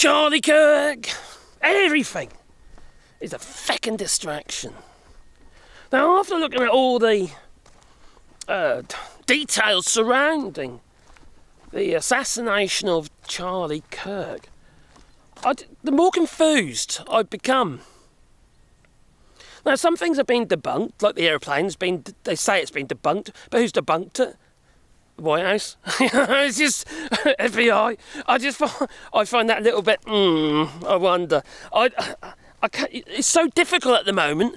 Charlie Kirk, everything is a feckin' distraction. Now, after looking at all the details surrounding the assassination of Charlie Kirk, the more confused I've become. Now, some things have been debunked, like the aeroplane's been, they say it's been debunked, but who's debunked it? The White House? It's just FBI. I find that a little bit, I wonder. I can't, it's so difficult at the moment.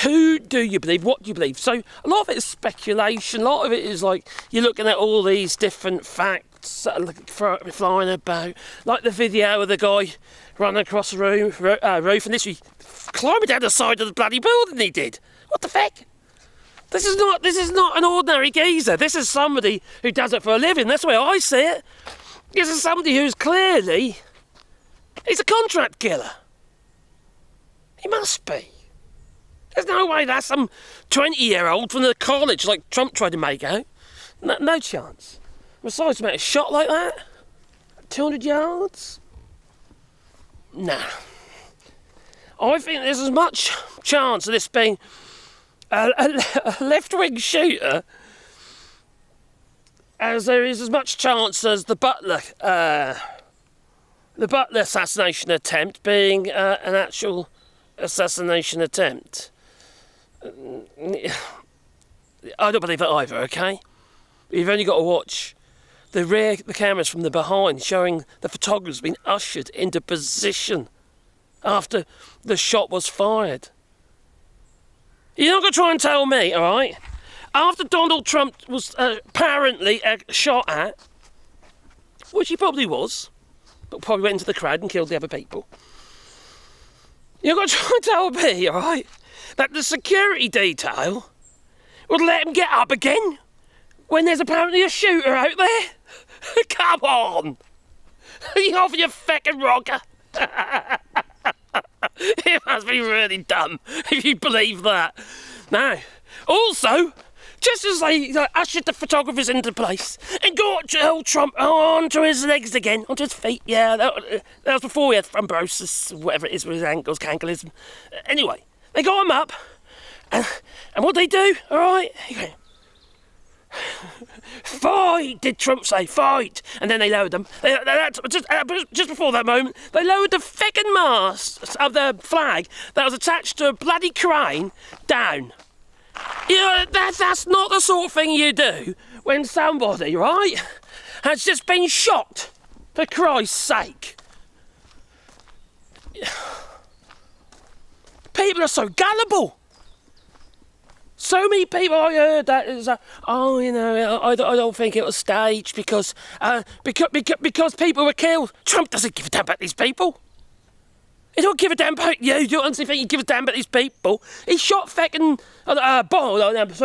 Who do you believe? What do you believe? So a lot of it is speculation. A lot of it is like you're looking at all these different facts that are flying about, like the video of the guy running across the roof and literally climbing down the side of the bloody building. He did. What the feck? This is not an ordinary geezer. This is somebody who does it for a living. That's the way I see it. This is somebody who's clearly, he's a contract killer. He must be. There's no way that's some 20-year-old from the college like Trump tried to make out. No chance. Besides, make a shot like that? 200 yards? Nah. I think there's as much chance of this being a left-wing shooter as there is as much chance as the Butler assassination attempt being an actual assassination attempt. I don't believe it either, okay? You've only got to watch the cameras from the behind showing the photographers being ushered into position after the shot was fired. You're not going to try and tell me, all right? After Donald Trump was apparently shot at, which he probably was, but probably went into the crowd and killed the other people. You're going to try and tell me, all right, that the security detail would let him get up again when there's apparently a shooter out there? Come on! You off your feckin' rocker? It must be really dumb if you believe that. Now, also, just as they ushered the photographers into place and got old Trump onto his legs again, onto his feet, yeah, that was before he had thrombosis, whatever it is with his ankles, cankalism. Anyway, they got him up, and what they do, all right? Fight, did Trump say, fight? And then they lowered them. Just before that moment, they lowered the feckin' mast of the flag that was attached to a bloody crane down. You know, that's not the sort of thing you do when somebody, right, has just been shot, for Christ's sake. People are so gullible. So many people I heard that is, I don't think it was staged because people were killed. Trump doesn't give a damn about these people. He don't give a damn about you. You don't honestly think he gives a damn about these people? He shot feckin'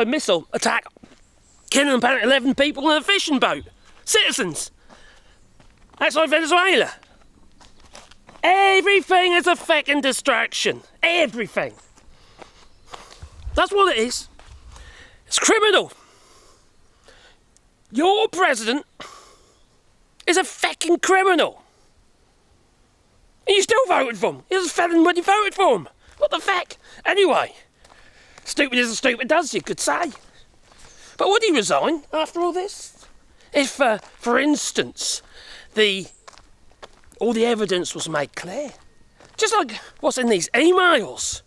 missile attack, killing apparently 11 people in a fishing boat. Citizens. Outside Venezuela. Everything is a feckin' distraction. Everything. That's what it is. It's criminal. Your president is a feckin' criminal. And you still voted for him. He was a felon when you voted for him. What the feck? Anyway, stupid isn't stupid does, you could say. But would he resign after all this? If, for instance, all the evidence was made clear. Just like what's in these emails.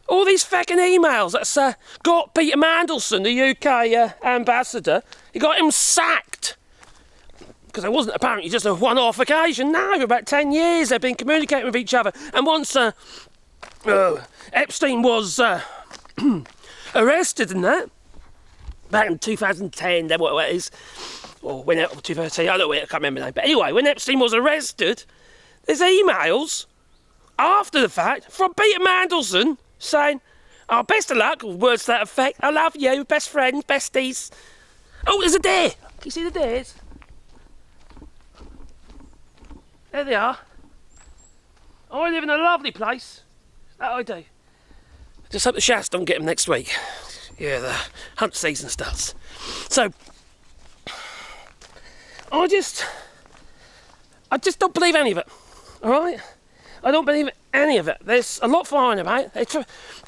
All these feckin' emails that's got Peter Mandelson, the UK ambassador, he got him sacked. Because it wasn't apparently just a one-off occasion. No, for about 10 years they've been communicating with each other. And once Epstein was arrested and that, back in 2010, then what it is, or when 2010, I can't remember the name. But anyway, when Epstein was arrested, there's emails after the fact from Peter Mandelson saying, "Oh, best of luck," or words to that effect. "I love you, best friends, besties." Oh, there's a deer. Can you see the deers? There they are. I live in a lovely place. That I do. Just hope the shafts don't get them next week. Yeah, the hunt season starts. So, I just don't believe any of it. All right? I don't believe any of it. There's a lot flying about.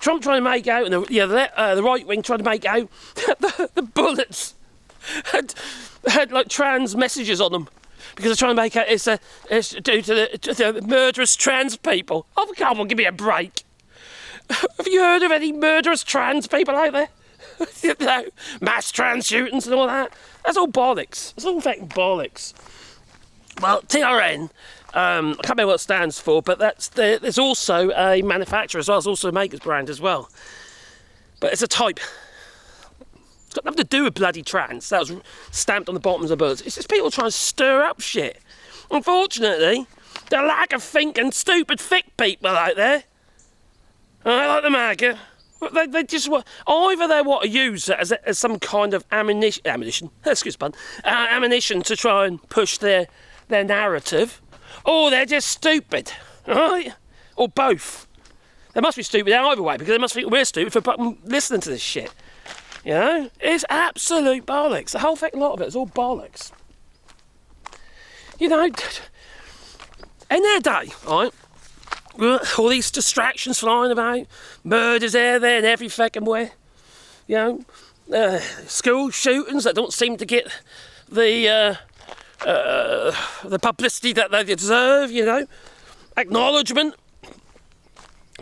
Trump trying to make out, and the right wing trying to make out the bullets had like trans messages on them because they're trying to make out it's due to the murderous trans people. Oh, come on, give me a break. Have you heard of any murderous trans people out there? You know, mass trans shootings and all that. That's all bollocks. It's all fucking bollocks. Well, TRN. I can't remember what it stands for, but there's also a manufacturer as well. It's also a maker's brand as well. But it's a type. It's got nothing to do with bloody trans. That was stamped on the bottoms of bullets. It's just people trying to stir up shit. Unfortunately, the lack of thinking, stupid, thick people out there, like the MAGA, they just want, either they want to use it as some kind of ammunition, excuse me, ammunition to try and push their narrative, or they're just stupid, right? Or both. They must be stupid either way, because they must think we're stupid for listening to this shit. You know? It's absolute bollocks. The whole fucking lot of it is all bollocks. You know, in their day, right, all these distractions flying about, murders there, and every fucking way. You know, school shootings that don't seem to get the publicity that they deserve, you know. Acknowledgement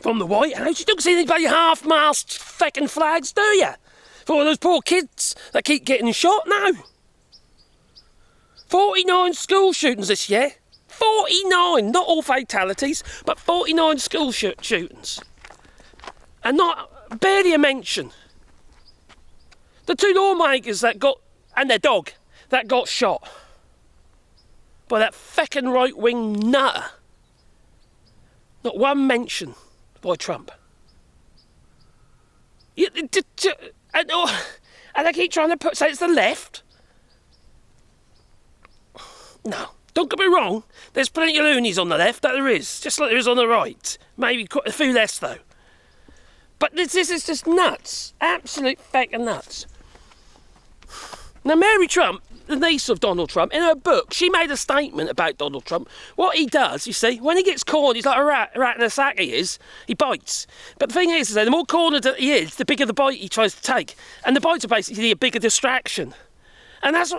from the White House. You don't see anybody half-mast fucking flags, do you? For all those poor kids that keep getting shot now. 49 school shootings this year. 49, not all fatalities, but 49 school shootings. And not barely a mention. The 2 lawmakers and their dog, that got shot by that feckin' right-wing nutter. Not one mention by Trump. And they keep trying to say it's the left. No, don't get me wrong. There's plenty of loonies on the left, that there is. Just like there is on the right. Maybe quite a few less, though. But this is just nuts. Absolute feckin' nuts. Now, Mary Trump, the niece of Donald Trump, in her book, she made a statement about Donald Trump. What he does, you see, when he gets cornered, he's like a rat in a sack he is. He bites. But the thing is that the more cornered that he is, the bigger the bite he tries to take. And the bites are basically a bigger distraction. And that's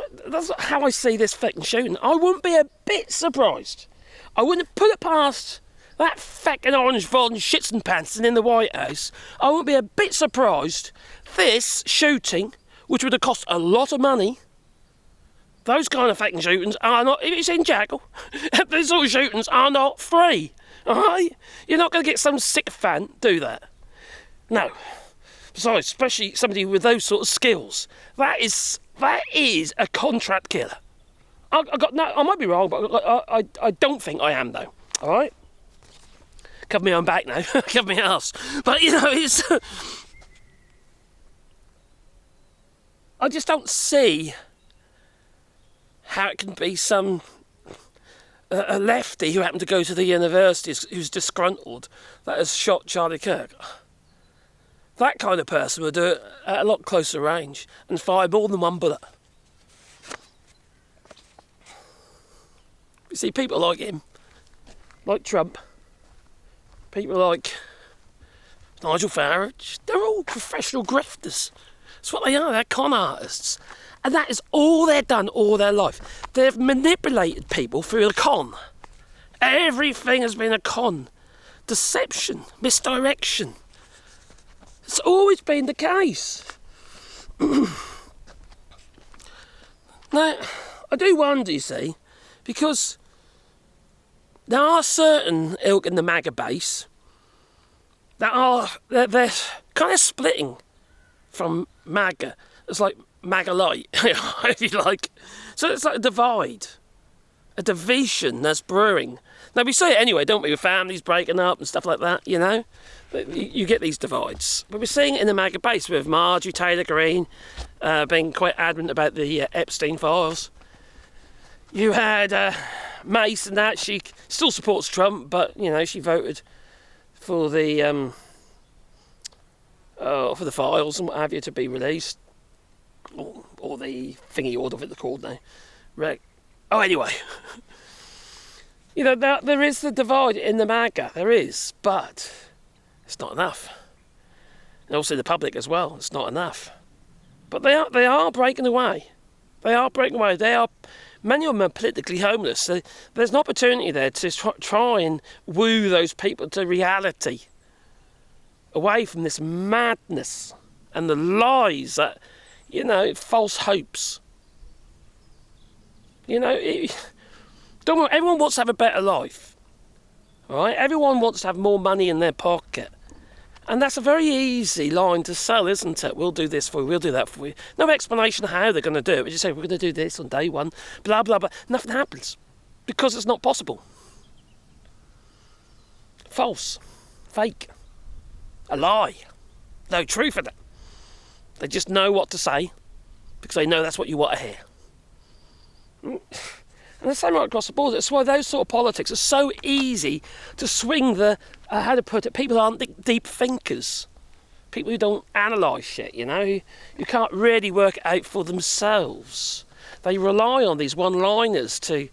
how I see this fucking shooting. I wouldn't be a bit surprised. I wouldn't put it past that fucking orange von Schitzenpanzen in the White House. I wouldn't be a bit surprised. This shooting, which would have cost a lot of money, those kind of fucking shootings are not, if it's in Jackal, these sort of shootings are not free. Alright? You're not going to get some sycophant do that. No. Besides, especially somebody with those sort of skills. That is a contract killer. I might be wrong, but I don't think I am, though. Alright? Cover me on back now. Cover me ass. But, you know, it's... I just don't see how it can be some a lefty who happened to go to the university who's disgruntled that has shot Charlie Kirk. That kind of person would do it at a lot closer range and fire more than one bullet. You see, people like him, like Trump, people like Nigel Farage, they're all professional grifters. That's what they are, they're con artists. And that is all they've done all their life. They've manipulated people through a con. Everything has been a con. Deception, misdirection. It's always been the case. Now, I do wonder, you see, because there are certain ilk in the MAGA base that they're kind of splitting from MAGA. It's like MAGA light, if you like. So it's like a divide, a division that's brewing. Now, we say it anyway, don't we, with families breaking up and stuff like that, you know? You get these divides. But we're seeing it in the MAGA base with Marjorie Taylor Greene being quite adamant about the Epstein files. You had Mace and that. She still supports Trump, but, you know, she voted for the files and what have you to be released. Or the thingy, or whatever they're called now. Right. Oh, anyway. You know, there is the divide in the MAGA, there is, but it's not enough. And also the public as well, it's not enough. But they are breaking away. They are breaking away. Many of them are politically homeless. So there's an opportunity there to try and woo those people to reality, away from this madness and the lies that, you know, false hopes. You know, don't worry, everyone wants to have a better life, right? Everyone wants to have more money in their pocket. And that's a very easy line to sell, isn't it? We'll do this for you, we'll do that for you. No explanation of how they're going to do it. We just say, we're going to do this on day one, blah, blah, blah. Nothing happens because it's not possible. False, fake, a lie, no truth in it. They just know what to say because they know that's what you want to hear. And the same right across the board. That's why those sort of politics are so easy to swing the, how to put it, people aren't deep thinkers. People who don't analyse shit, you know, who can't really work it out for themselves. They rely on these one-liners to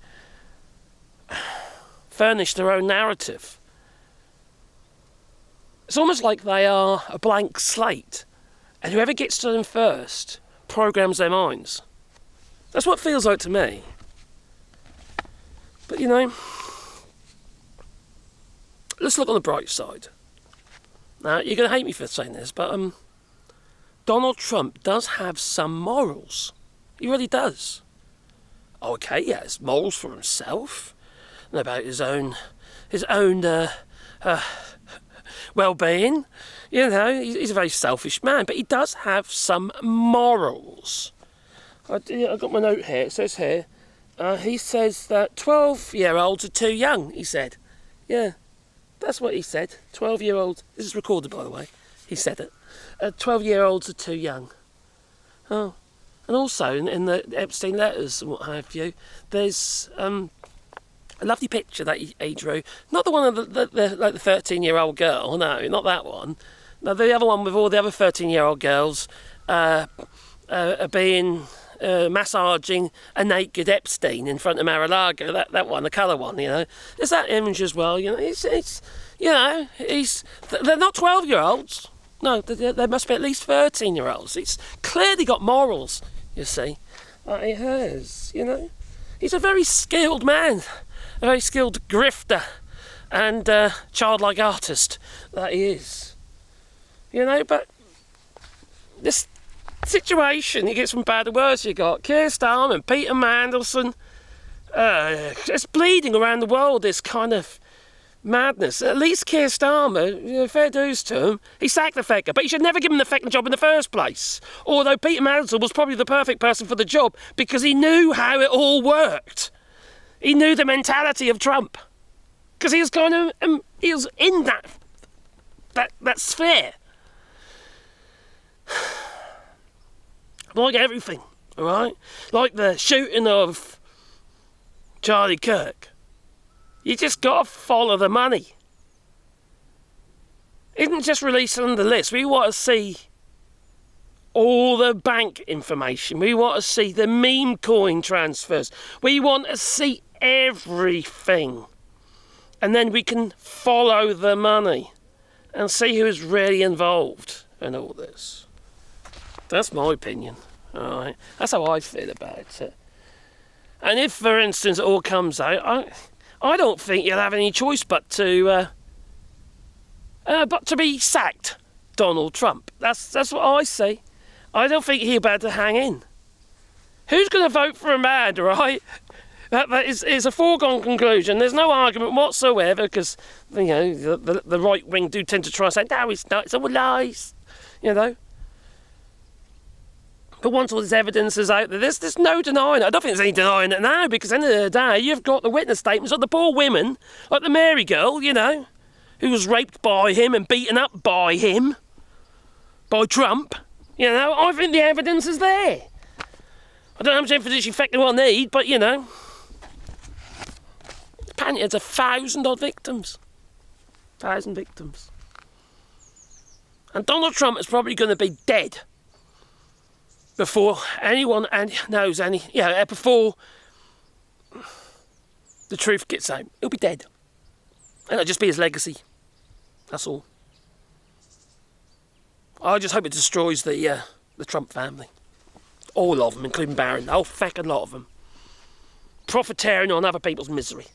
furnish their own narrative. It's almost like they are a blank slate, and whoever gets to them first programs their minds. That's what it feels like to me. But, you know, let's look on the bright side. Now, you're going to hate me for saying this, but Donald Trump does have some morals. He really does. Okay, he has morals for himself and about his own well-being. You know, he's a very selfish man, but he does have some morals. I've got my note here. It says here, he says that 12-year-olds are too young, he said. Yeah, that's what he said. 12-year-olds, this is recorded, by the way. He said it. 12-year-olds are too young. Oh, and also in the Epstein letters and what have you, there's a lovely picture that he drew. Not the one of the 13-year-old girl, no, not that one. No, the other one with all the other 13-year-old girls being massaging a naked Epstein in front of Mar-a-Lago. That one, the colour one, you know. There's that image as well. You know, it's you know, they're not 12-year-olds. No, they must be at least 13-year-olds. It's clearly got morals, you see. He has, you know. He's a very skilled man, a very skilled grifter and childlike artist that he is. You know, but this situation, he gets from bad to worse. You got Keir Starmer and Peter Mandelson. It's bleeding around the world, this kind of madness. At least Keir Starmer, you know, fair dues to him, he sacked the fecker, but he should never give him the fecking job in the first place. Although Peter Mandelson was probably the perfect person for the job because he knew how it all worked. He knew the mentality of Trump because he was kind of he was in that sphere. Like everything, all right? Like the shooting of Charlie Kirk. You just got to follow the money. Isn't just releasing the list. We want to see all the bank information. We want to see the meme coin transfers. We want to see everything. And then we can follow the money and see who is really involved in all this. That's my opinion, all right? That's how I feel about it. And if, for instance, it all comes out, I don't think you'll have any choice but to be sacked, Donald Trump. That's what I say. I don't think he'll be able to hang in. Who's going to vote for a man, right? That is a foregone conclusion. There's no argument whatsoever because, you know, the right wing do tend to try and say, no, it's not, it's all lies, you know. But once all this evidence is out there, there's no denying it. I don't think there's any denying it now because at the end of the day, you've got the witness statements of the poor women, like the Mary girl, you know, who was raped by him and beaten up by him, by Trump. You know, I think the evidence is there. I don't know how much evidence you effectively will need, but, you know, apparently it's 1,000 odd victims. 1,000 victims. And Donald Trump is probably going to be dead before anyone knows any, before the truth gets out, he'll be dead. And it'll just be his legacy. That's all. I just hope it destroys the Trump family. All of them, including Barron. The whole fucking lot of them. Profiteering on other people's misery.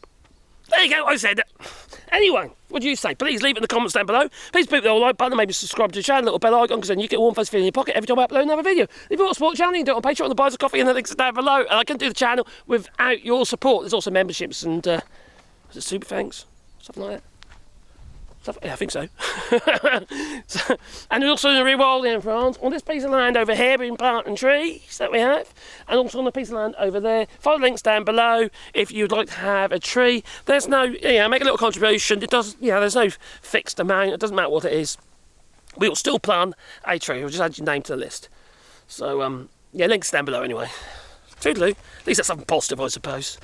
There you go, I said it. Anyway, what do you say? Please leave it in the comments down below. Please put the like button, maybe subscribe to the channel, little bell icon, because then you get a warm fuzz feeling in your pocket every time I upload another video. If you want to support the channel, you can do it on Patreon, the buys of coffee, and the links are down below. And I couldn't do the channel without your support. There's also memberships and, is it super thanks? Something like that. Yeah, I think so. And also in the real world in France, on this piece of land over here, being planting trees that we have, and also on the piece of land over there. Follow the links down below if you'd like to have a tree. There's no, make a little contribution. It does, there's no fixed amount. It doesn't matter what it is. We will still plant a tree. We'll just add your name to the list. So, links down below anyway. Toodaloo. At least that's something positive, I suppose.